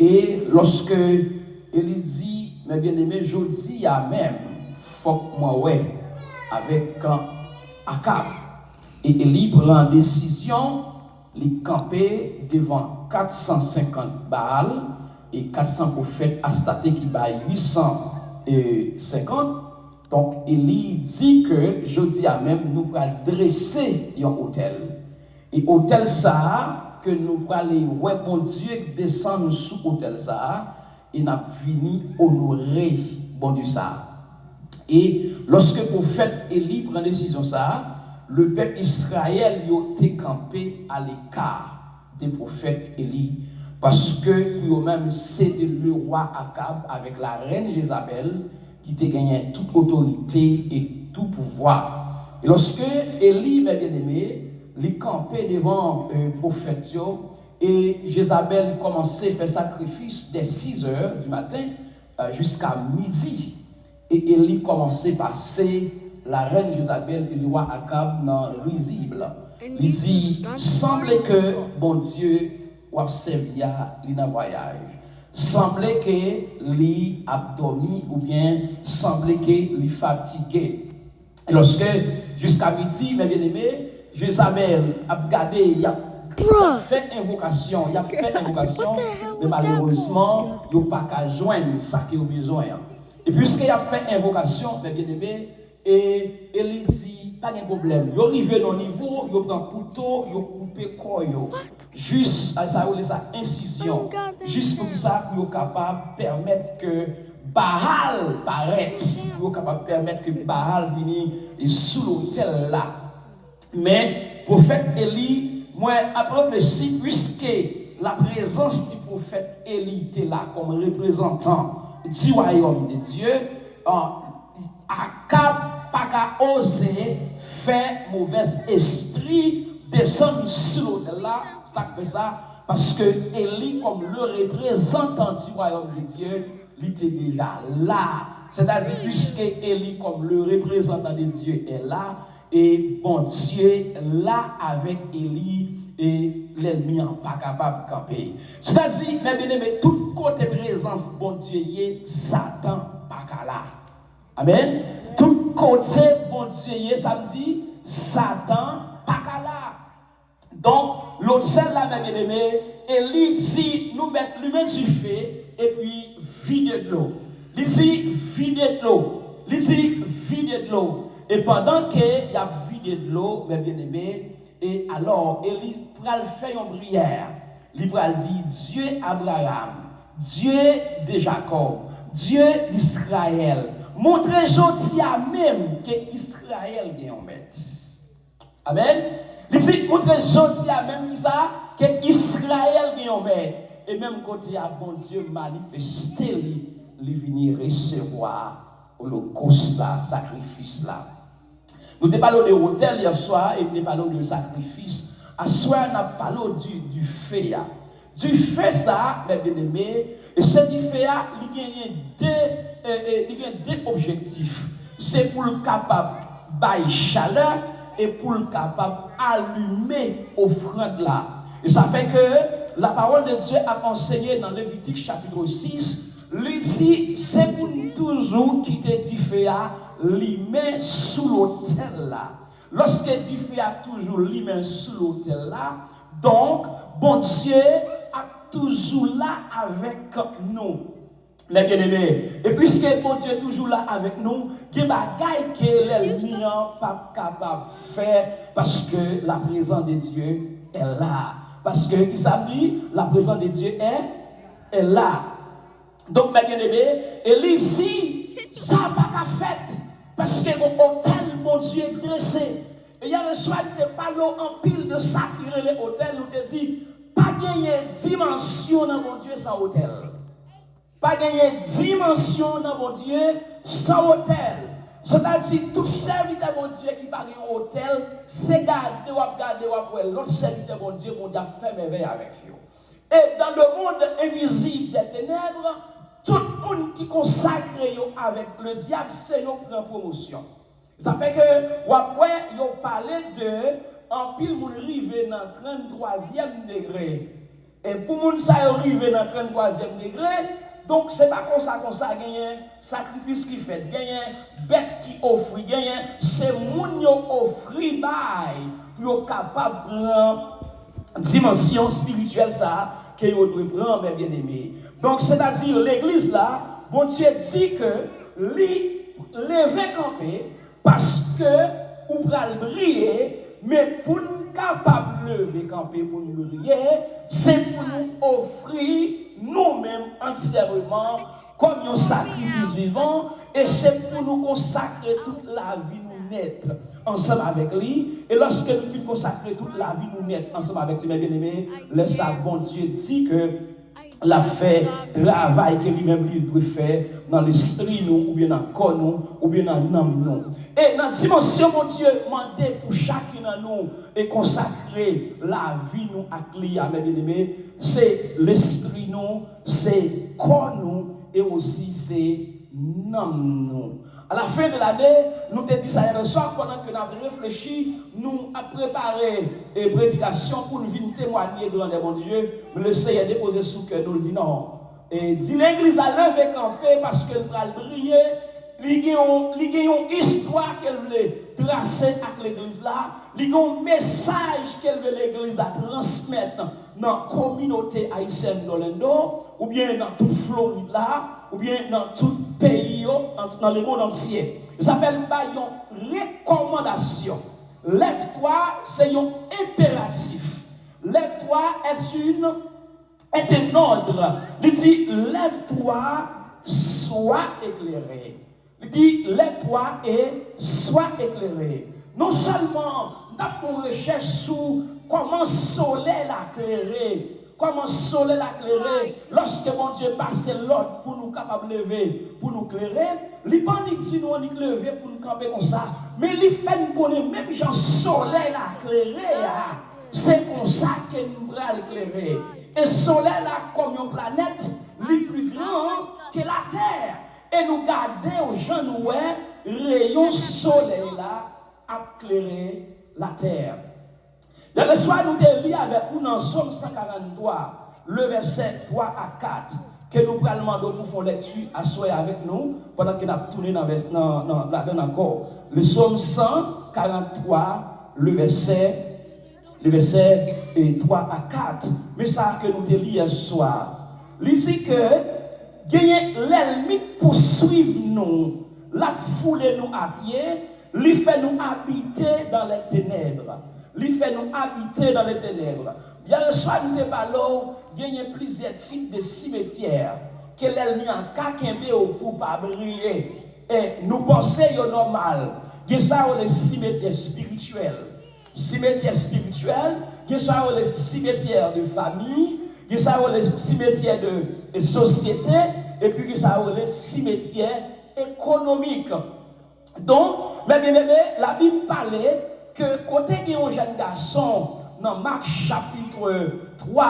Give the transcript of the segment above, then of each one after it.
Et lorsque Élie dit, mes bien-aimés, je dis à même, faut que moi, ouais, avec Akab. Et Élie prend la décision, il camper devant 450 Baal et 400 prophètes Astaté qui baillent 850. Donc, Élie dit que, je dis à même, nous pourrons dresser un hôtel. Et hôtel ça, que nous pourrons aller, ouais, bon Dieu, descendre sous hôtel ça, et nous fini honorer, bon Dieu ça. Et lorsque le prophète Élie prend décision ça, le peuple Israël a été campé à l'écart des prophètes Élie. Parce que eux-mêmes, c'était le roi Akab avec la reine Jézabel qui a gagné toute autorité et tout pouvoir. Et lorsque Élie, mes bien-aimés, il campait devant le prophète et Jézabel commençait à faire sacrifice dès 6 heures du matin jusqu'à midi. Et Élie commençait à passer la reine Jézabel et le roi Akab dans le risible. Il dit, semblait que, bon Dieu, ou servi à voyage. Semblait que lui a dormi ou bien semblait que lui fatigué. Et lorsque, jusqu'à midi, mes bien-aimés, Jézabel a gardé, il a fait invocation, mais malheureusement, il n'a pas qu'à joindre ça qu'il a besoin. Et puisqu'il a fait invocation, mes bien-aimés, et Élie dit, pas de problème. Il arrive au niveau, il prend un couteau, il coupe le corps. Juste, ça incision. Juste pour ça, il est capable de permettre que Baal paraisse. Il est capable de permettre que Baal vienne sous l'autel là. Mais, prophète Élie, moi, après réfléchi, puisque la présence du prophète Élie était là comme représentant du royaume de Dieu, Akab n'a pas osé faire mauvais esprit descendre sur l'autel là, ça fait ça, parce que Élie, comme le représentant du royaume de Dieu, il était déjà là. C'est-à-dire, puisque Élie, comme le représentant de Dieu, est là, et bon Dieu là avec Élie, et l'ennemi n'est pas capable de camper. C'est-à-dire, mes bien-aimés, tout côté présence, bon Dieu, Satan pas là. Amen. Tout côté, bon Dieu, ça me dit, Satan pas là. Donc, l'autre celle là, mes bien-aimés, Élie dit, nous mettre lui-même du feu, et puis vider de l'eau. Il dit, vider de l'eau. Il dit, vider de l'eau. Et pendant qu'il y a vidé de l'eau, mes bien-aimés, et alors, Élie pral fait une prière. Il pral dit, Dieu Abraham, Dieu de Jacob, Dieu d'Israël, montrez gentil à même que Israël est un maître. Amen. Il dit, montrez gentil à même qui ça, que Israël est un maître. Et même côté à bon Dieu manifesté, il venir recevoir l'holocauste là, sacrifice là. Nous te parlons de hôtel hier soir et nous te parlons de sacrifice. À soir, nous parlons du feu. Du feu, ça, mes bien-aimés, et ce du feu, il y a deux objectifs. C'est pour le capable de chaleur et pour le capable d'allumer l'offrande là. Et ça fait que la parole de Dieu a enseigné dans Lévitique chapitre 6, lui dit, c'est pour toujours quitter du feu. Li met sous l'autel là. Lorsque Dieu fait toujours li met sous l'autel là, donc bon Dieu a toujours là avec nous. Les bien-aimés. Et puisque bon Dieu est toujours là avec nous, il y a des bagailles que l'ennemi n'est pas capable de faire parce que la présence de Dieu est là. Parce que, ça dit, la présence de Dieu est là. Donc, mes bien-aimés, Élie dit, ça n'a pas qu'à faire. Parce que mon hôtel, mon Dieu, est dressé. Et il y a le soir, il te parle en pile de sacrer les hôtels. Nous te dit, pas gagner dimension dans mon Dieu sans hôtel. Pas gagner dimension dans mon Dieu sans hôtel. C'est-à-dire, tout serviteur mon Dieu qui parle un hôtel, c'est garder ou l'autre serviteur mon Dieu fait merveille avec vous. Et dans le monde invisible des ténèbres, tout le monde qui consacre avec le diable, c'est une promotion. Ça fait que, après, ils ont parlé de, en pile, moun rive dans 33e degré. Et pour moun ça arriver dans 33e degré, donc c'est pas comme ça gagner sacrifice qui fait, gagner bête qui offre, gagner c'est moun yo offri bail pour capable prendre dimension spirituelle ça que yo doit prendre mes bien-aimés. Donc c'est-à-dire l'église là, bon Dieu dit que li lever camper parce que ou pral briller, mais pour nous capable lever camper pour nous briller, c'est pour nous offrir nous-mêmes entièrement comme un sacrifice vivant, et c'est pour nous consacrer toute la vie nous net ensemble avec lui. Et lorsque nous finissons consacrer toute la vie nous net ensemble avec lui, mes bien-aimés, le bon Dieu dit que la fait travail que lui-même doit faire dans l'esprit nous, ou bien dans le corps nous, ou bien dans l'âme nous. Et dans la dimension, mon Dieu, demandez pour chacun de nous et consacrer la vie nous à lui, mes bien-aimés, c'est l'esprit nous, c'est corps nous, et aussi c'est l'âme nous. À la fin de l'année, nous te dit ça hier soir, pendant que nous avons réfléchi, nous avons préparé une prédication pour nous venir témoigner devant les bon Dieu. Mais le Seigneur a déposé sous cœur, nous dit non. Et dit l'église a levé camper parce qu'elle va briller. Il y a une histoire qu'elle voulait tracer avec l'église là. Il y a un message qu'elle veut l'église là transmettre dans la communauté haïtienne d'Orlando, ou bien dans toute Floride là, ou bien dans tout pays, dans le monde entier. Ça s'appelle une recommandation. Lève-toi, c'est un impératif. Lève-toi est un ordre. Il dit, lève-toi, sois éclairé. Il dit, lève-toi et sois éclairé. Non seulement, nous avons une recherche sur comment soleil l'éclairer. Comment soleil l'éclairer. Lorsque mon Dieu passe l'ordre pour nous capables de lever, pour nous éclairer, il n'est pas dit nous on lever pour nous camper comme ça. Mais il fait nous connaître même genre soleil l'éclairer. C'est comme ça que nous allons l'éclairer. Et soleil là, comme une planète, le plus grand que la Terre. Et nous garder aux gens nous rayon soleil là à éclairer la terre. Dans le soir, nous te lis avec nous dans Somme 143, le verset 3 à 4, que nous prenons demander pour faire lecture à soir avec nous pendant que nous tournons dans encore. Le Somme 143, le verset 3 à 4. Mais ça que nous te lis ce soir. Il dit que gagner l'ennemi poursuivre nous, la foule nous à pied, lui fait nous habiter dans les ténèbres. Lui fait nous habiter dans les ténèbres. Bien le soir, nous parlons, gagner plusieurs types de cimetières que l'ennemi en kakembe pour pas briller. Et nous pensons que normal. Il y a ça les cimetières spirituels. Cimetières spirituels, il y a ça les cimetières de famille. Il y a ça les cimetières de société, et puis il y a ça les cimetières économiques. Donc, mes bien-aimés, la Bible parlait que côté il y a un jeune garçon dans Marc chapitre 3,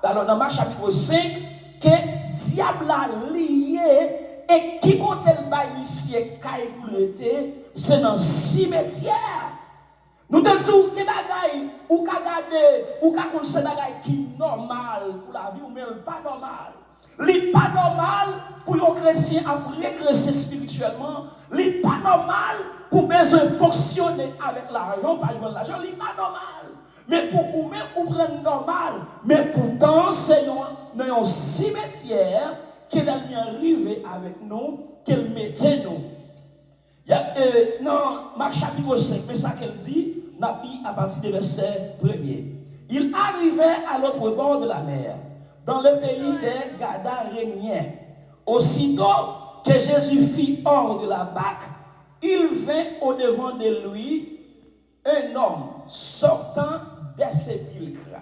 alors dans Marc chapitre 5, que diable a lié et qui côté le bail ici caille pour l'été, c'est dans le cimetière. Nous te disons que bagaille ou ka garder ou ka connaître bagaille qui normal pour la vie ou même pas normal. Li pas normal pour un chrétien à régresser spirituellement, li pas normal pour besoin fonctionner avec l'argent, pas de l'argent, li pas normal. Mais pour ou même ou prendre normal, mais pourtant c'est dans un cimetière qu'elle est arrivée avec nous, qu'elle mettait nous. Dans Marc chapitre 5, mais ça qu'elle dit, à partir du verset 1er. Il arrivait à l'autre bord de la mer, dans le pays des Gadaréniens. Aussitôt que Jésus fit hors de la barque, il vint au-devant de lui un homme sortant des sépulcres,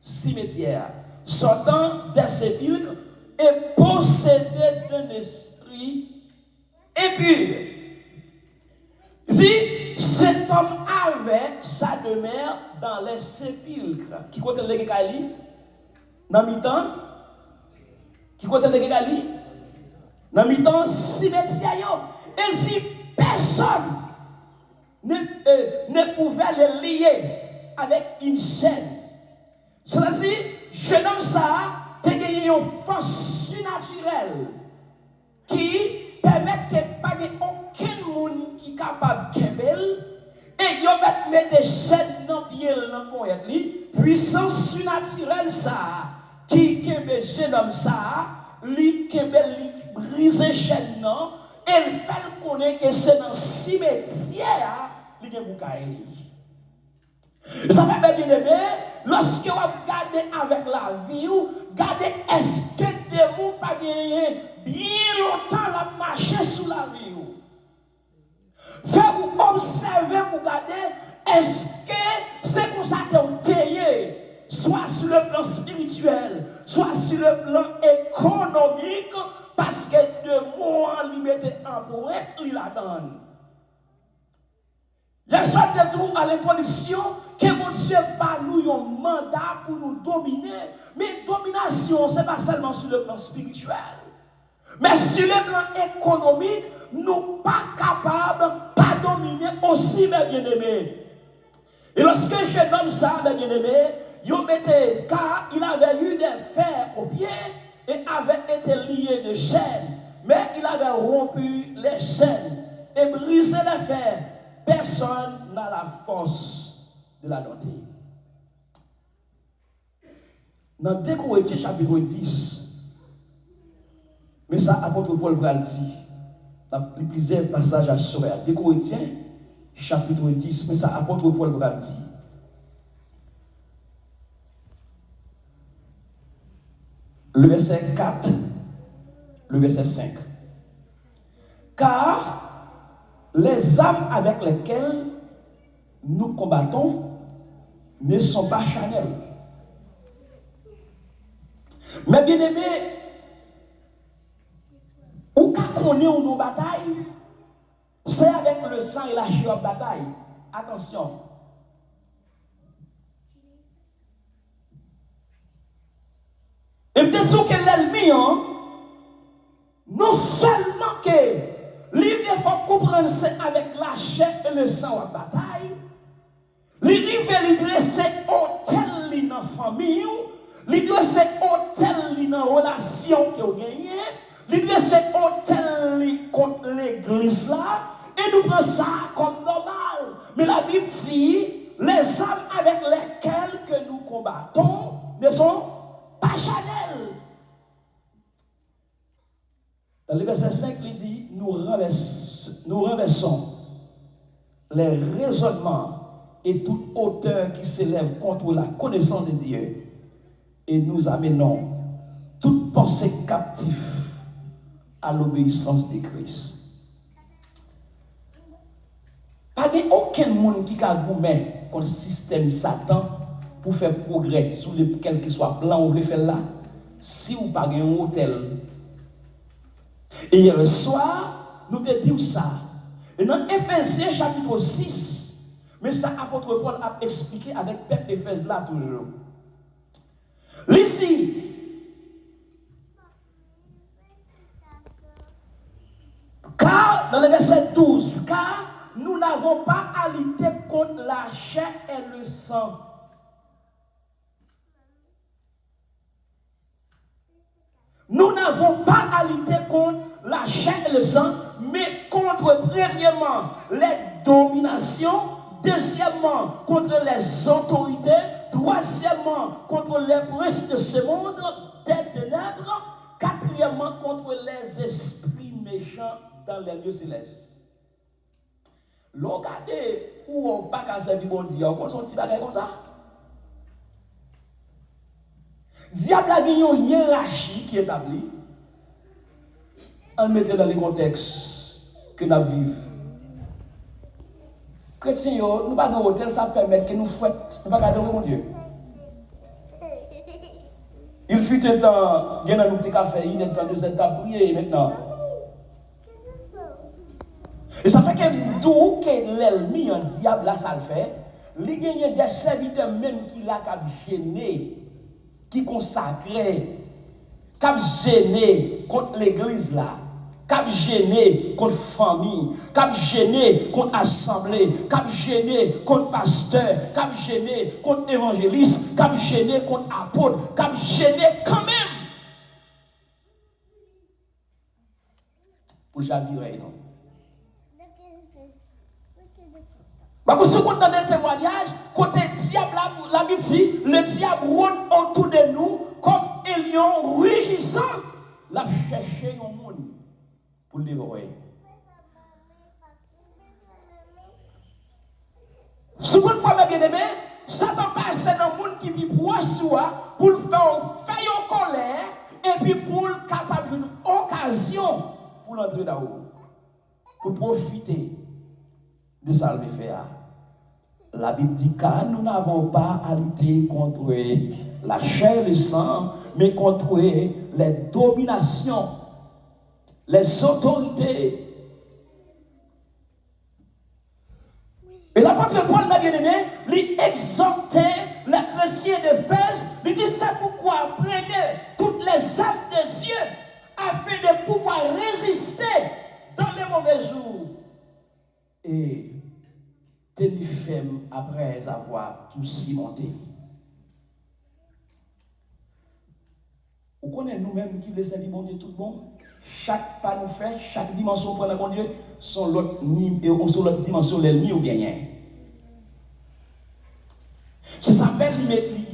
cimetière, sortant des sépulcres et possédé d'un esprit impur. Dit, cet homme avait sa demeure dans les sépulcres. Qui côté le Gekali? Dans mi-temps? Qui côté le Gekali? Dans mi-temps, cimetière. Et si personne ne pouvait le lier avec une chaîne. C'est-à-dire, jeune homme ça, te gagné une force surnaturelle qui permet que pas aucun monde qui est capable de kembel et yo mettre chaîne dans pied dans poète li puissance surnaturelle ça qui kembe jeune homme ça li kembel li briser chaîne non et il fait connaître que c'est dans cimetière li gen pour kaeli. Ça fait bien aimé, lorsque vous regardez avec la vie, regardez est-ce que des gens pas gagné bien longtemps la marcher sous la vie. Faites-vous observer, vous regardez, est-ce que c'est comme ça que vous taillez, soit sur le plan spirituel, soit sur le plan économique, parce que de moi, il mettait en poète, il la donne. Les gens de à l'introduction que mon Dieu pas nous un mandat pour nous dominer, mais domination ce n'est pas seulement sur le plan spirituel, mais sur le plan économique, nous pas capables pas dominer aussi mes bien-aimés. Et lorsque je donne ça mes bien-aimés, car il avait eu des fers aux pieds et avait été lié de chaînes, mais il avait rompu les chaînes et brisé les fers. Personne n'a la force de la dompter. Dans 2 Corinthiens chapitre 10, mais ça apôtre Paul va le dire, dans plusieurs passages à Sorel. 2 Corinthiens chapitre 10, mais ça apôtre Paul va le dire. Le verset 4, le verset 5. Car les armes avec lesquelles nous combattons ne sont pas charnelles. Mais bien aimé, où qu'on est nos batailles, c'est avec le sang et la chair de bataille. Attention. Et peut-être que l'ennemi, non seulement que il faut comprendre c'est avec la chair et le sang en bataille. Il veut dresser hôtel dans la famille, il dresser hôtel dans la relation que vous gagnez, il dresser hôtel contre l'église là, et nous prenons ça comme normal. Mais la Bible dit, les armes avec lesquelles que nous combattons ne sont pas charnelles. Dans le verset 5, il dit, nous renversons les raisonnements et toute hauteur qui s'élève contre la connaissance de Dieu et nous amenons toute pensée captive à l'obéissance de Christ. Pas aucun monde qui a gourmet contre le système Satan pour faire progrès sur lequel qu'il soit blanc ou le faire là. Si vous pas un hôtel. Et hier soir, nous te disons ça. Et dans Ephésiens chapitre 6, mais ça apôtre Paul a expliqué avec peuple d'Éphèse là toujours. Ici, car dans le verset 12, car nous n'avons pas à lutter contre la chair et le sang. Nous n'avons pas à lutter contre la chair et le sang, mais contre, premièrement, les dominations, deuxièmement, contre les autorités, troisièmement, contre les princes de ce monde, des ténèbres, quatrièmement, contre les esprits méchants dans les lieux célestes. Regardez où on pas qu'à servir bon Dieu, on sont petits bagages comme ça. Diable a gagné une hiérarchie qui est établie. On mettait dans les contextes que nous vivons. Chrétiens, nous ne pas dans l'hôtel, ça permet que nous fouettions, nous ne pas adorer mon Dieu. Il fut un temps, il y a un petit café, il y a un temps de cette prier maintenant. Et ça fait que tout que l'ennemi, un diable, là, ça le fait. Il y a des serviteurs même qui l'a gêné, qui consacré, qui gêné contre l'église là, cap gêné contre famille, cap gêné contre assemblée, cap gêné contre pasteur, cap gêné contre évangéliste, cap gêné contre apôtre, cap gêné quand même. Pour javirer, non? Parce que quand on a des témoignages, côté diable, la Bible dit, le diable rôde autour de nous comme un lion rugissant. La chercher un monde pour le dévorer. Souvent, une fois, mes bien-aimés, Satan passe dans le monde qui vit pour soi, pour le faire en colère, et puis pour le capable d'une occasion pour l'entrer là-haut, pour profiter de ça le faire. La Bible dit car nous n'avons pas à lutter contre la chair et le sang, mais contre les dominations, les autorités. Et l'apôtre Paul, la bien-aimé, lui exhortait les chrétiens d'Éphèse, lui dit c'est pourquoi prenez toutes les armes de Dieu afin de pouvoir résister dans les mauvais jours. Et tenir ferme après avoir tout cimenté. Vous connaissez nous-mêmes qui les servir bon Dieu tout bon? Chaque pas nous fait, chaque dimension pour le bon Dieu, sont l'autre dimension les ni ou gagnent. C'est ça fait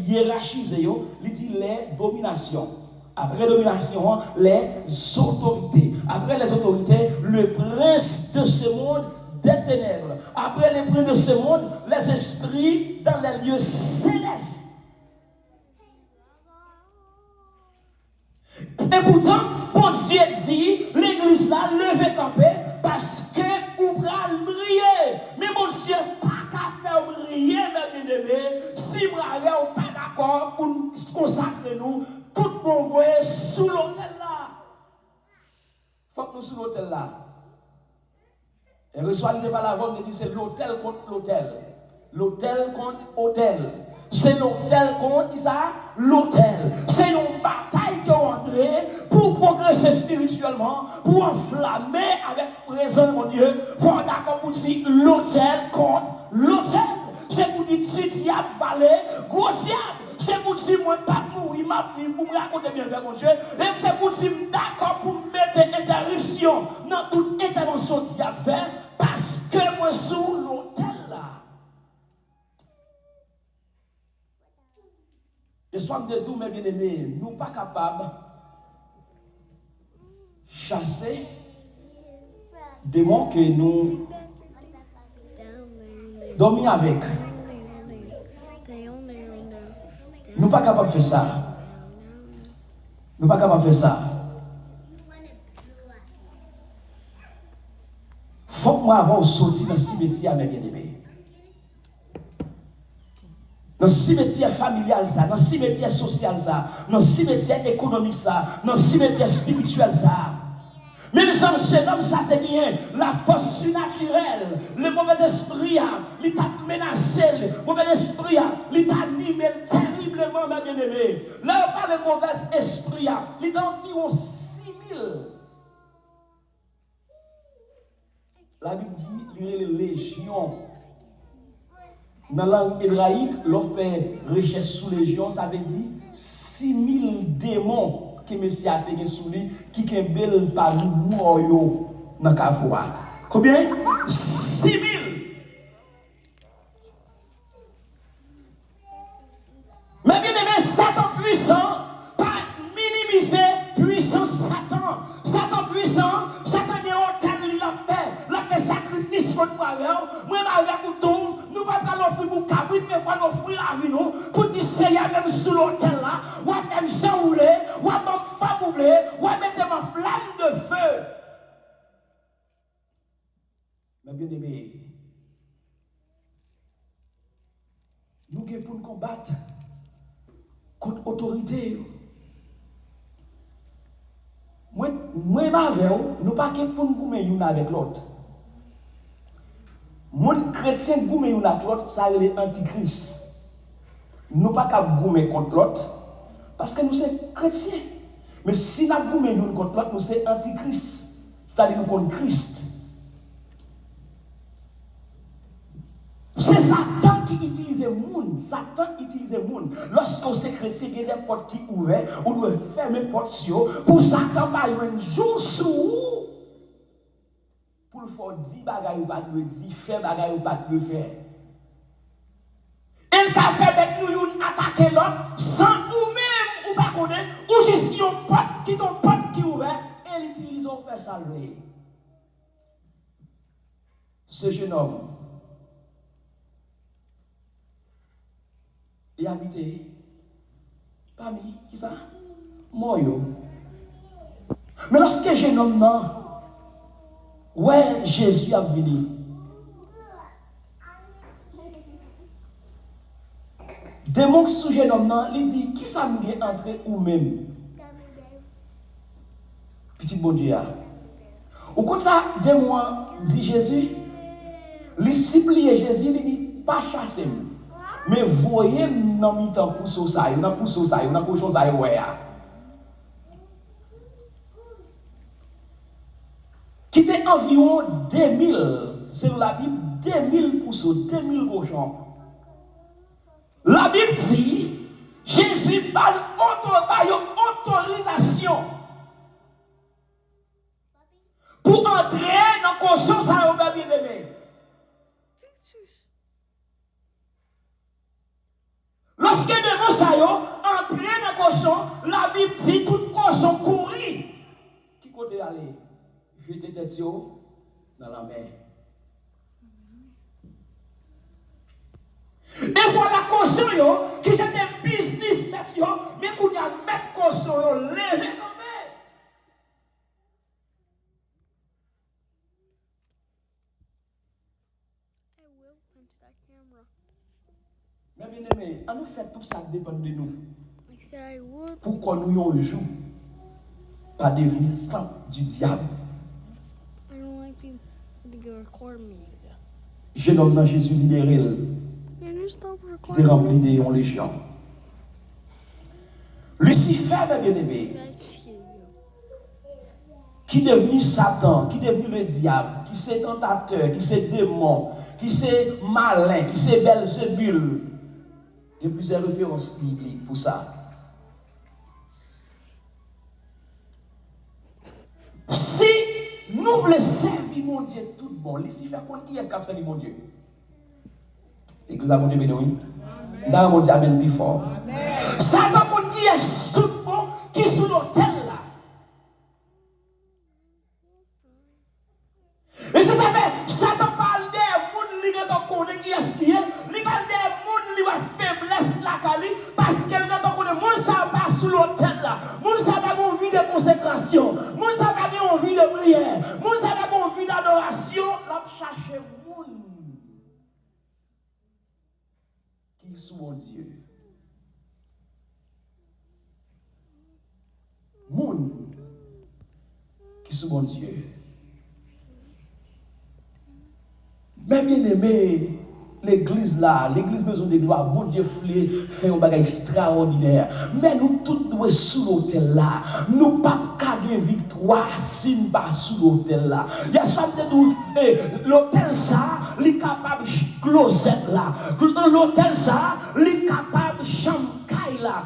hiérarchiser, il dit les dominations. Après domination, les autorités. Après les autorités, le prince de ce monde des ténèbres. Après les princes de ce monde, les esprits dans les lieux célestes. Et pourtant, bon Dieu dit, l'église là, levez camper, parce que vous allez briller. Mais bon Dieu, pas qu'à faire briller, mes bien-aimés, si vous n'êtes pas d'accord pour nous consacrer nous, tout le monde voit sous l'autel là. Il faut que nous sous l'autel là. Et reçoit le débat la vente, dit c'est l'autel contre l'autel. L'autel contre l'autel. C'est l'autel contre qui ça? L'autel. C'est une bataille qui est entrée pour progresser spirituellement, pour enflammer avec présence mon Dieu. Il faut d'accord pour dire l'autel contre l'autel. C'est pour dire si diable valait, gros diable. C'est pour dire moi pas mourir, ma vie, pour me raconter bien vers mon Dieu. Et c'est pour dire d'accord pour mettre interruption dans toute intervention diable fait, parce que moi sous l'autel là. Et soir de tout, mes bien-aimés, nous pas capables de chasser des démons que nous dormons avec. Nous pas capables de faire ça. Nous pas capables de faire ça. Faut que moi avant sortir dans le cimetière, mes bien-aimés. Dans le cimetière familial, ça, dans le cimetière social, ça, dans le cimetière économique, ça, dans le cimetière spirituel, ça. Même sans jeune homme, ça te bien, la force surnaturelle, le mauvais esprit, il t'a menacé, le mauvais esprit, il t'a animé terriblement, ma bien-aimée. Là, on parle de mauvais esprit, il t'a environ 6000. La Bible dit, il y a les légions. Dans la langue hébraïque, l'on fait recherche sous légion, ça veut dire 6000 démons que Messie a tenu sous lui, qui est bel parmi nous dans la voie. Combien? 6000. Mais bien aimé, Satan puissant, pas minimiser puissance Satan. Satan puissant, Satan est en terre, il a fait sacrifice contre moi. Moi, avec tout, nous ne pouvons pas l'offrir pour cabrit, mais il faut l'offrir la vie, nous, pour dire, c'est même sous l'hôtel là, ou à faire Jean roulé, ou à faire femme roulé, ou à mettre ma flamme de feu. Mais bien aimé, nous devons pour nous combattre contre l'autorité. Moi, nous pas pour nous goumer l'un avec l'autre. Mon chrétien goumer l'un avec l'autre, ça c'est l'antichrist. Nous pas qu'à goumer contre l'autre, parce que nous sommes chrétiens. Mais si nous goumons l'un contre l'autre, nous sommes antichrist. C'est-à-dire nous connaissons Christ. C'est Satan qui utilise le monde. Satan utilise le monde. Lorsqu'on sait chrétien, il y a des portes qui ouvrent, on doit fermer les portes pour Satan pas un jour sous pour le faire dire bagaille ou pas de dire, faire bagaille ou pas de faire. Il peut permettre nous attaquer l'autre sans nous-mêmes ou pas connaître, ou juste une porte qui ouvre, et l'utilise pour faire ça. Ce jeune homme, il habitait parmi qui ça? Moyo. Mais lorsque le jeune homme là, ouais, Jésus a venu. Démon sous jeune homme là, il dit qui ça me entrer ou même? Petit bon Dieu. Ou comme ça, démon dit Jésus, il supplie Jésus, il dit pas chasser. Mais voyez dans mi temps pour ça, dans pour ça, dans cochon ça ouais. Qui était environ 2000, c'est la Bible 2000 pour 2000 cochons. La Bible dit Jésus parle autorisation pour entrer dans cochon ça bien aimé. Lorsque devant ça yo entrer dans cochon, la Bible dit tout cochon courir. Qui côté aller? Jeter tête dans la mer. Et voilà cochon yo qui c'est un business yo, mais qu'on y a mettre cochon yo lever quand même. I will punch that camera. Mais bien aimé, on nous fait tout ça dépend de nous. I said I would. Pour qu'on nous joue, pas devenir temps du diable. I don't like people to record me. Jeune homme dans Jésus libéré, Can you stop qui était recording? rempli de légion. Lucifer, bien aimé, That's you. qui est devenu Satan, qui est devenu le diable, qui c'est tentateur, qui c'est démon, qui c'est malin, qui c'est Belzébul. Il y a plusieurs références bibliques pour ça. Si nous voulons servir mon Dieu tout bon, Lucifer, qui est-ce qui a servi mon Dieu? L'église a mon Dieu béni. Dans mon Dieu, amen, plus fort. Satan, qui est tout bon, qui est sous l'autel là. Et ça fait, Satan parle des gens qui connaissent qui est-ce qui est, il parle des gens qui ont faiblesse la Kali, parce qu'elle n'a pas connu, moun sa pas sous l'autel là, moun sa pas envie de consécration, moun sa pas envie de prière, moun sa pas envie d'adoration, l'a chercher moun qui sous mon Dieu. Moun qui sous mon Dieu. Mais bien aimé, l'église là, l'église maison de gloire, bon Dieu fait un bagage extraordinaire. Mais nous tous doit sous l'autel là. Nous pas gagner victoire si nous pas sous l'autel là. Il y a ça de nous l'autel ça, il capable closet là. L'autel ça, il capable chambre là.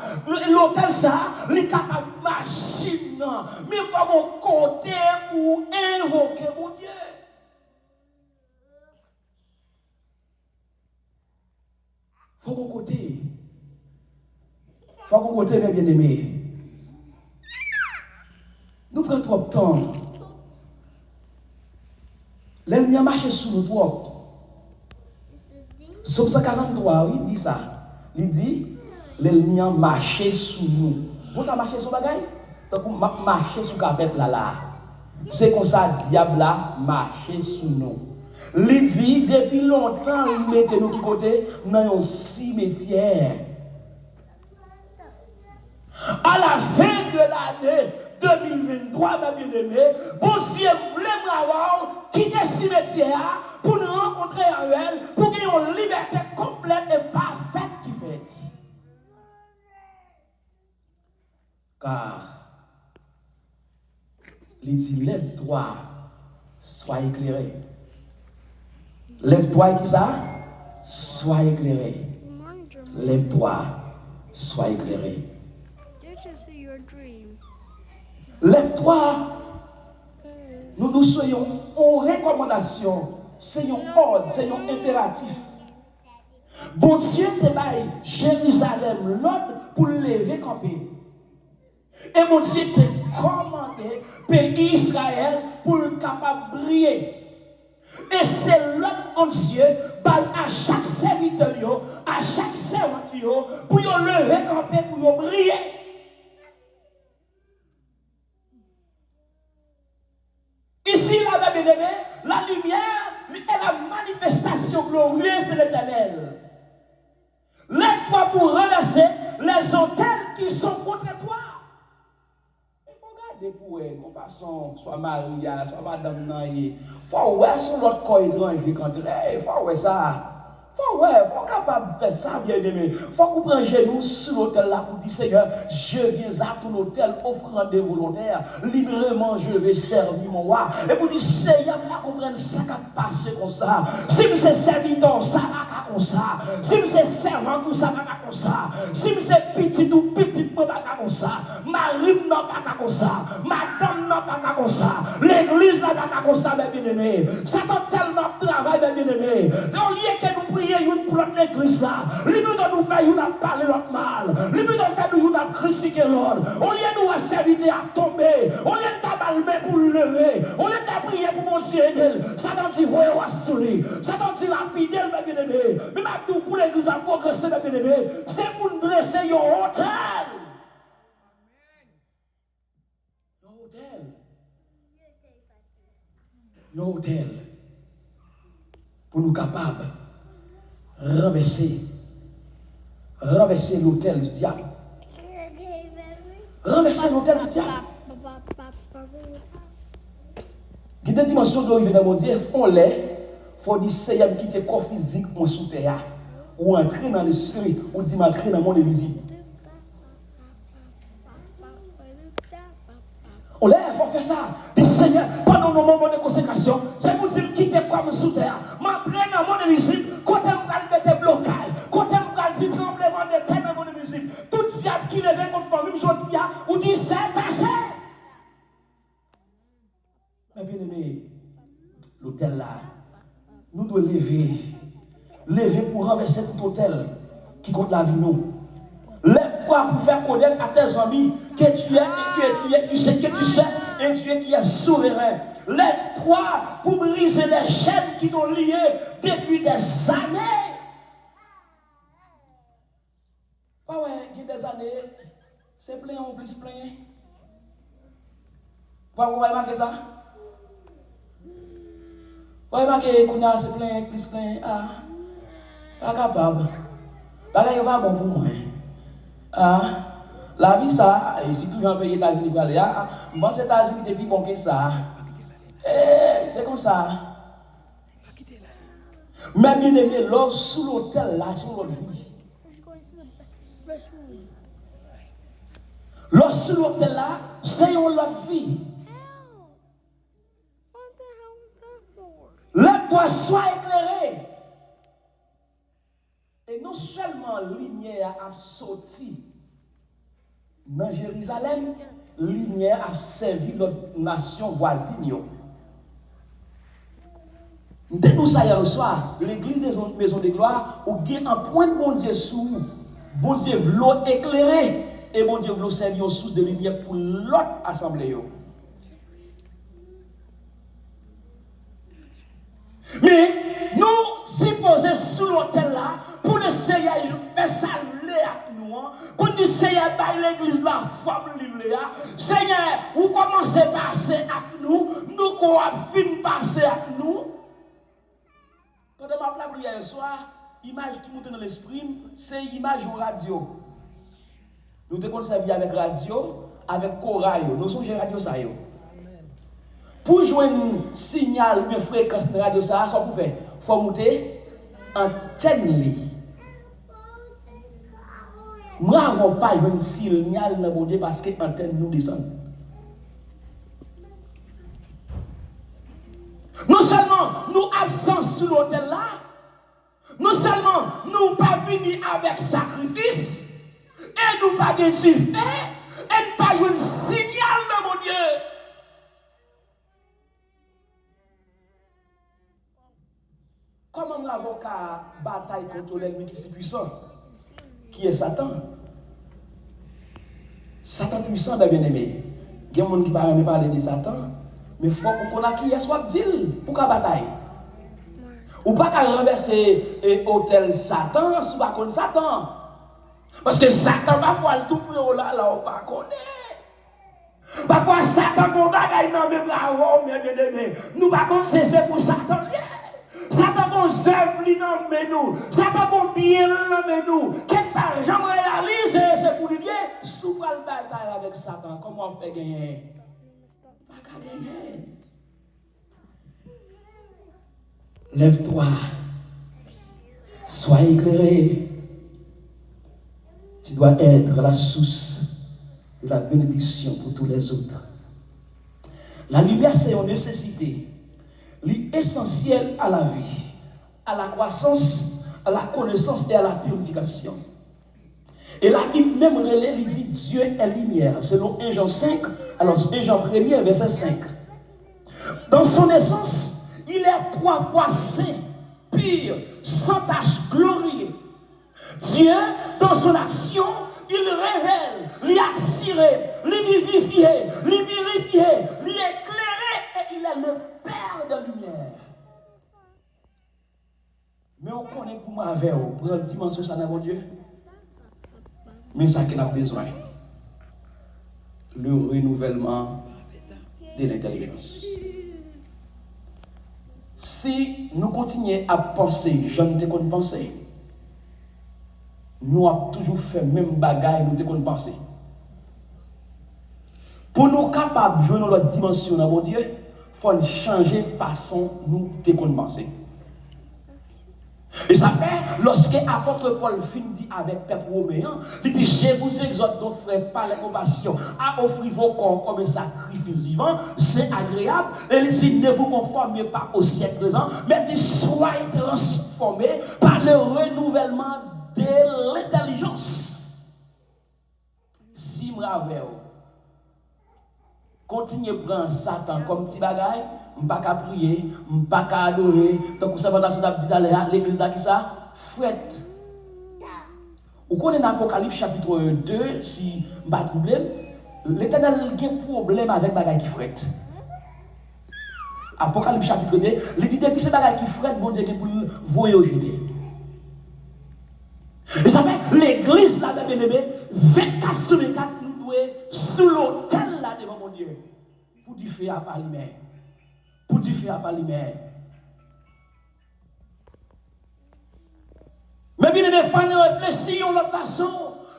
L'autel ça, il capable machine là. Mais il faut qu'on côté pour invoquer mon Dieu. Faut qu'on côté. Faut qu'on côté, mes bien-aimés. Nous prenons trop de temps. L'ennemi a marché sous nous trop. Somme 143, oui, il dit ça. Il dit, l'ennemi a marché sous nous. Vous ça marché sous bagaille? Donc, marché sous café là. C'est comme ça, diable a marché sous nous. Il dit, depuis longtemps, il mettait nous qui côté dans un cimetière. À la fin de l'année 2023, ma bien-aimée, bon Dieu voulait m'avoir quitté le cimetière pour nous rencontrer à elle, pour qu'il y ait une liberté complète et parfaite qui fait. Car, il dit, lève-toi sois éclairé. Lève-toi et qui ça? Sois éclairé. Lève-toi, sois éclairé. Lève-toi. Nous soyons en recommandation, c'est un ordre, c'est un impératif. Bon Dieu te baille Jérusalem l'ordre pour lever camper. Et mon Dieu te commandé pays Israël pour le capable de briller. Et c'est l'autre mon Dieu baille à chaque serviteur, à chaque servant pour lever camper, pour briller. Ici, là, bien-aimé, la lumière est la manifestation glorieuse de l'Éternel. Lève-toi pour renverser les autels qui sont contre toi. Il faut garder pour eux, de façon, soit Maria, soit Madame Naye. Il faut ouais, son l'autre corps étranger quand il faut ouais ça. Faut capable de faire ça, bien-aimé. Faut qu'on prenne genoux sur l'autel là pour dire Seigneur, je viens à ton hôtel offrande volontaire. Librement, je vais servir mon roi. Et pour dire Seigneur, je comprends ça qui a passé comme ça. Si vous êtes serviteur, ça va comme ça. Si vous êtes servant, tout ça va comme ça. Si vous êtes petit ou petit, pas comme ça. Marie n'a pas comme ça. Madame n'a pas comme ça. L'église n'a pas comme ça, bien-aimé. Ça t'a tellement de travail, bien-aimé. Au lieu que nous prions pour notre église là, lui nous nous faire nous parler notre mal, lui nous faire nous critiquer l'autre, au lieu de nous servir à tomber, au lieu de t'abalmer pour le lever, au lieu de prier pour mon Dieu aider, ça t'en dit voyez à souris, ça t'en dit rapide, mes bien-aimés, mais maintenant pour l'église à progresser, mes bien-aimés, c'est pour nous dresser un hôtel. Un hôtel. Pour nous capables renverser l'autel du diable. Renverser l'autel du diable. Il y a des dimensions glorieuses dans mon Dieu. On l'est. Il faut dire Seigneur quitter le corps physique ou sous terre. Ou entrer dans l'esprit. Ou dire m'entrer dans le monde invisible. On lève, il faut faire ça. Dis Seigneur, pendant nos moments de consécration, c'est pour dire quitter comme sous terre. M'entraîner dans le monde invisible, côté me mettre blocage, côté me dire tremblement de terre dans le monde invisible. Tout diable qui lève contre famille, je dis, ou dit c'est assez. Mais bien aimé, l'hôtel là, nous devons lever pour renverser tout hôtel qui compte la vie nous. Lève-toi pour faire connaître à tes amis que tu es, tu sais que tu sais, et tu es qui est souverain. Lève-toi pour briser les chaînes qui t'ont lié depuis des années. Ah ouais, il y a des années, c'est plein en plus plein. Vous voyez marquer ça? Vous voyez marquer qu'on a c'est plein, plus plein. Ah, pas capable. Pas bon pour moi. Ah, la vie ça, et si toujours en pays États-Unis pour aller, moi c'est États-Unis depuis bon que ça. C'est comme ça. Mais bien aimé, l'or sous l'hôtel là, c'est l'autre vie. L'or sous l'hôtel là, c'est une autre vie. Lève-toi, sois éclairé. Et non seulement lumière a sorti dans Jérusalem, lumière a servi notre nation voisine. Nous ça hier soir, l'église des maisons de gloire, où il y a un point de bon Dieu sous, bon Dieu veut éclairer, et bon Dieu veut servir une source de lumière pour l'autre assemblée. Mais nous supposons sous l'hôtel là pour le Seigneur faire ça avec nous, pour le Seigneur dans l'église la femme livrée. Seigneur, vous commencez à passer avec nous, nous qu'on a fini passer avec nous. Pendant ma prière ce soir, l'image qui monte dans l'esprit, c'est l'image en radio. Nous te servi avec radio, avec corail, nous sommes radio ça. Pour jouer un signal de fréquence de radio, ça pour faire. Il faut monter antenne. Nous n'avons pas un signal dans le parce que l'antenne nous descend. nous absents sur l'autel là, non seulement nous pas venir avec sacrifice, et nous pas de fait, et nous pas un signal de mon Dieu. Comment nous avons qu'à bataille contre l'ennemi qui est si puissant, qui est Satan? Satan puissant, bien aimé. Il y a des gens qui ne parlent pas de Satan, mais il faut qu'on ait qui est soit dit pour qu'à bataille. Ou pas qu'à renverser l'hôtel Satan, sous pas contre Satan. Parce que Satan, parfois, le tout pour là, on ne connaît pas. Parfois, Satan, on bagaille dans même là, bien aimé. Nous ne connaissons pas c'est pour Satan. Satan qu'on œuvre dans nous, Satan qu'on bien dans nous, quelque part jamais réalisé c'est pour lui bien, sous la bataille avec Satan, comment on fait gagner? Pas qu'à gagner. Lève-toi, sois éclairé. Tu dois être la source de la bénédiction pour tous les autres. La lumière, c'est une nécessité. L'essentiel à la vie, à la croissance, à la connaissance et à la purification. Et la Bible même relève, il dit Dieu est lumière, selon 1 Jean 5, alors 1 Jean 1er, verset 5. Dans son essence, il est 3 fois saint, pur, sans tache, glorieux. Dieu, dans son action, il révèle, lui attirer, lui vivifier, lui purifier, lui éclairer, et il est le Père de lumière. Mais on connaît pour moi avec vous, pour une dimension ça dans mon Dieu. Mais ça qu'il a besoin, le renouvellement de l'intelligence. Si nous continuons à penser, je ne te penser, nous avons toujours fait le même bagaille, nous te penser. Pour nous capables de jouer dans notre dimension dans mon Dieu, il faut changer de façon nous te penser. Et ça fait, lorsque l'apôtre Paul dit avec le peuple romain, il dit, je vous exhorte donc, frères, par la compassion, à offrir vos corps comme un sacrifice vivant, c'est agréable. Et il dit, ne vous conformez pas au siècle présent, mais il dit, soyez transformés par le renouvellement de l'intelligence. Si m'avez continuez à prendre Satan comme petit bagaille, je ne peux pas prier, je ne peux pas adorer. Tant que ça va dans l'église là qui ça, fret. Vous connaissez l'Apocalypse chapitre 2, si je ne pas troublé, l'Éternel a un problème avec bagaille qui fret. Apocalypse chapitre 2, il dit depuis ces bagaille qui fret, bon Dieu pour voyer au jeter. Et ça fait l'église là, bien aimé, 24 sur 24, nous devons sous l'autel là devant mon Dieu. Pour dire feu à pas lui-même. Pour dire feu à pas lui-même. Mais bien aimé, il faut nous réfléchir de l'autre façon.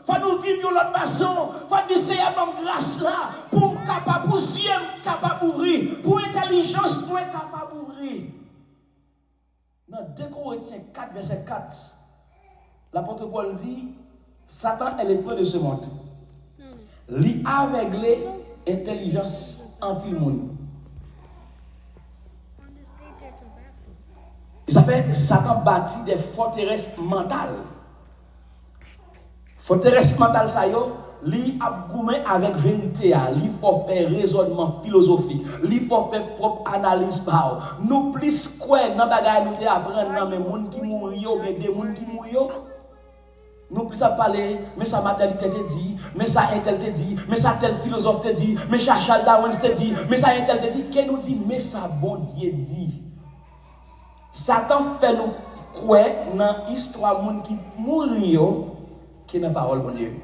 Il faut nous vivre de l'autre façon. Il faut nous essayer à grâce là. Pour nous capable, pour ciel capable d'ouvrir. Pour intelligence, nous capable d'ouvrir. Dans 2 Corinthiens 4, verset 4. L'apôtre Paul dit, Satan est le prince de ce monde. Il a aveuglé l'intelligence en tout le monde. Et ça fait Satan bâtit des forteresses mentales. Forteresses mentales, ça y est, il a goumé avec vérité, il faut faire raisonnement philosophique, il faut faire propre analyse. Nous plus quoi dans bagaille nous apprendre dans les gens qui mourent ou bien des gens qui mourent. Nous plus à parler, mais ça maternité te dit, mais ça intel te dit, mais ça tel philosophe te dit, mais ça Charles Darwin te dit, mais ça intel te dit, qu'elle nous dit, mais ça bon Dieu dit. Satan fait nous croire dans l'histoire de gens qui mourent, qui n'a pas parole de Dieu.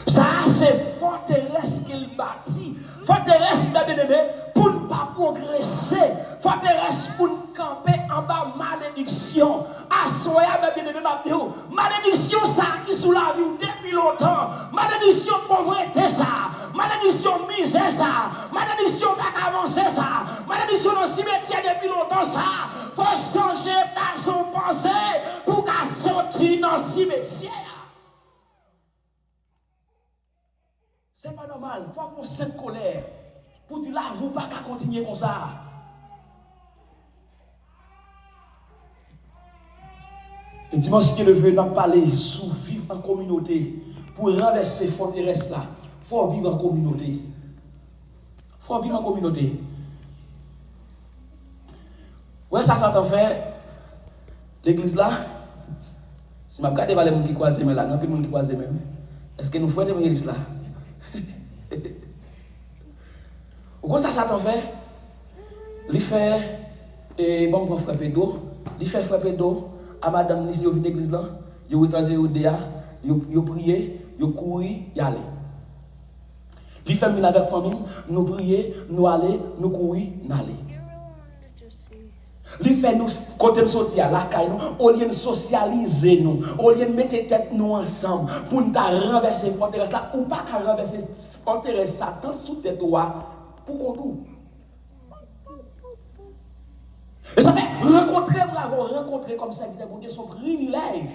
Ça, c'est forteresse qu'il bâtit. Forteresse, bien-aimé, pour ne pas progresser. Forteresse pour nous camper en bas malédiction. Assoya, bien-aimé, malédiction, ça qui sous la vie depuis longtemps. Malédiction, pauvreté, ça. Malédiction, misère, ça. Malédiction, pas avancer, ça. Malédiction, dans le cimetière depuis longtemps, ça. Faut changer façon de penser pour qu'elle sortir dans le cimetière. C'est pas normal, il faut avoir cette colère. Pour dire là, vous pas qu'à continuer comme ça. Et dimanche qui est levé, nous parler sur vivre en communauté. Pour renverser forteresse là, il faut vivre en communauté. Il faut vivre en communauté. Ouais, ça s'entend fait. L'église là, si je regarde les gens qui croisent là, il y a plus de gens qui croisent même. Est-ce que nous faisons l'église là? Pourquoi ça s'entend fait? Il fait, et bon, on frappe d'eau. Il fait frapper d'eau à madame Nissi, au l'église là. Il retourne au DA, il prier, il courir, il aller. Il fait venir avec la famille, nous prier, nous aller, nous courir, nous aller. Il fait nous côté de sortir à la caille nous, au lieu de socialiser nous, au lieu de mettre tête nous ensemble pour nous renverser forteresse là ou pas qu'à renverser forteresse Satan sous tête toi pour qu'on tout. Et ça fait rencontrer comme ça qui son privilège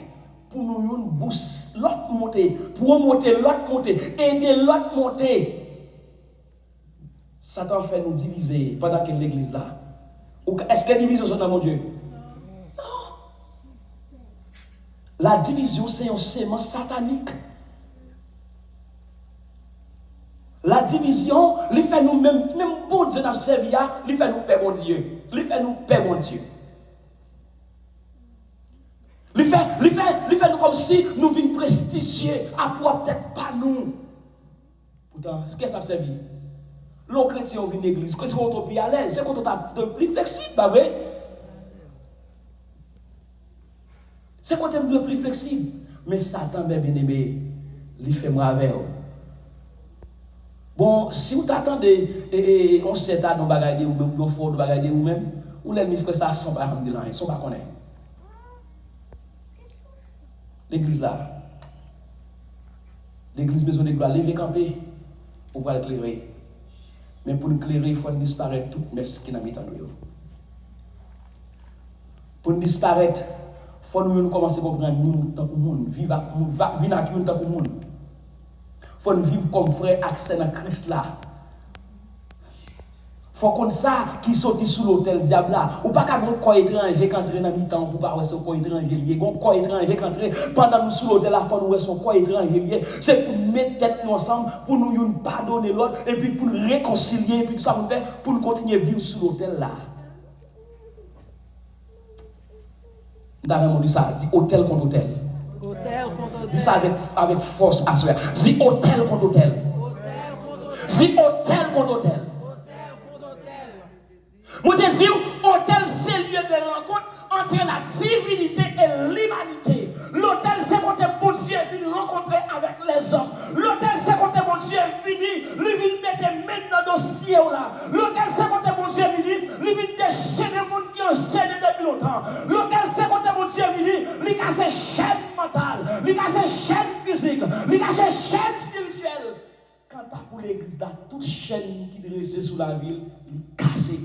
pour nous boost l'autre monter, promoter l'autre monter, aider l'autre monter. Satan fait nous diviser pendant que l'église là. Est-ce qu'il y a une division dans mon Dieu? Non. La division, c'est un sément satanique. La division, il fait nous même bon Dieu dans ce vie, il fait nous paix mon Dieu. Il fait nous paix mon Dieu. Il fait nous comme si nous vîmes prestigier, à quoi peut-être pas nous. Pourtant, qu'est-ce que ça servi? Les chrétiens viennent à l'église, quand ils sont plus à l'aise, c'est quand on est plus flexible, pas vrai? C'est quand on est plus flexible. Mais Satan, bien aimé, il fait moi avec vous. Bon, si vous attendez, on sait à nos bagages ou bien fort de bagages ou même, ou l'ennemi fait ça sans pas de rien, sans pas connaître. L'église là, l'église besoin de gloire, lever camper pour pouvoir éclairer. Mais pour nous éclairer, il faut disparaître toute messe qui n'a mis en nous. Pour nous disparaître, il faut nous commencer à comprendre nous tant que monde, vivre avec nous tant que monde. Il faut nous vivre comme frère accès dans Christ là. Il faut qu'on ça qui sorti sous l'autel diable là. Ou pas qu'un corps étranger qui entre dans mi-temps pour pas voir son corps étranger lié. Un corps étranger qui entre pendant nous sous l'autel là, il faut nous voir son corps étranger lié. C'est pour mettre tête nous ensemble, pour nous pardonner l'autre et puis pour nous réconcilier et puis tout ça nous fait pour nous continuer à vivre sous l'autel là. D'ailleurs, dit ça, dit hôtel contre hôtel. Dis ça avec force à soi. Dis hôtel contre hôtel. Dis hôtel contre hôtel. Mon désir, hôtel, c'est le lieu de rencontre entre la divinité et l'humanité. L'hôtel, c'est quand mon Dieu vient rencontrer avec les hommes. L'hôtel, c'est quand mon Dieu vient mettre main dans le dossier là. L'hôtel, c'est quand mon Dieu vient déchaîner les gens qui ont enchaîné depuis longtemps. L'hôtel, c'est quand mon Dieu vient, il casse chaîne mentale, il casse chaîne physique, il casse chaîne spirituelle. Quand tu as pour l'église, toute chaîne qui est dressée sous la ville, il est cassé.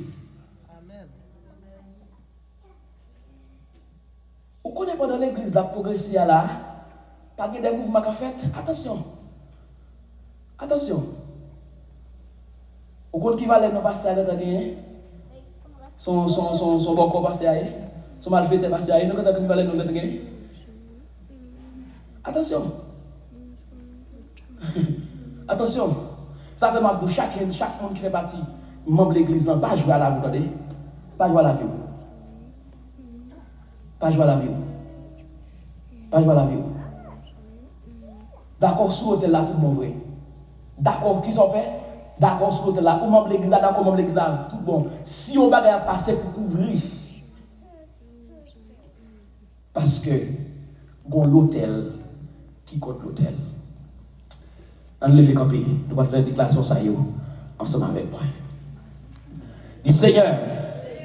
Vous connaissez pas dans l'église la progresser là, pas des mouvements qu'a fait. Attention. Attention. Vous connaissez qui va aller dans le pasteur là gagné? Son bon corps pasteur là. Son malfaiteur pasteur là, nous quand qui va aller dans le gagné? Attention. Attention. Ça fait mal pour chaque monde qui fait partie membre de l'église là, pas jouer à la vie, attendez. Pas jouer à la vie. Pas jouer à la vie. Pas jouer à la vie. D'accord, sur l'hôtel là, tout bon vrai. D'accord, qui sont fait? D'accord, sur l'hôtel là, ou membre de l'église là, d'accord, membre de l'église là, tout bon. Si on va passer pour couvrir, parce que, bon, l'hôtel qui compte l'hôtel. On le fait camper, nous allons faire une déclaration ça ensemble avec moi. Dis Seigneur,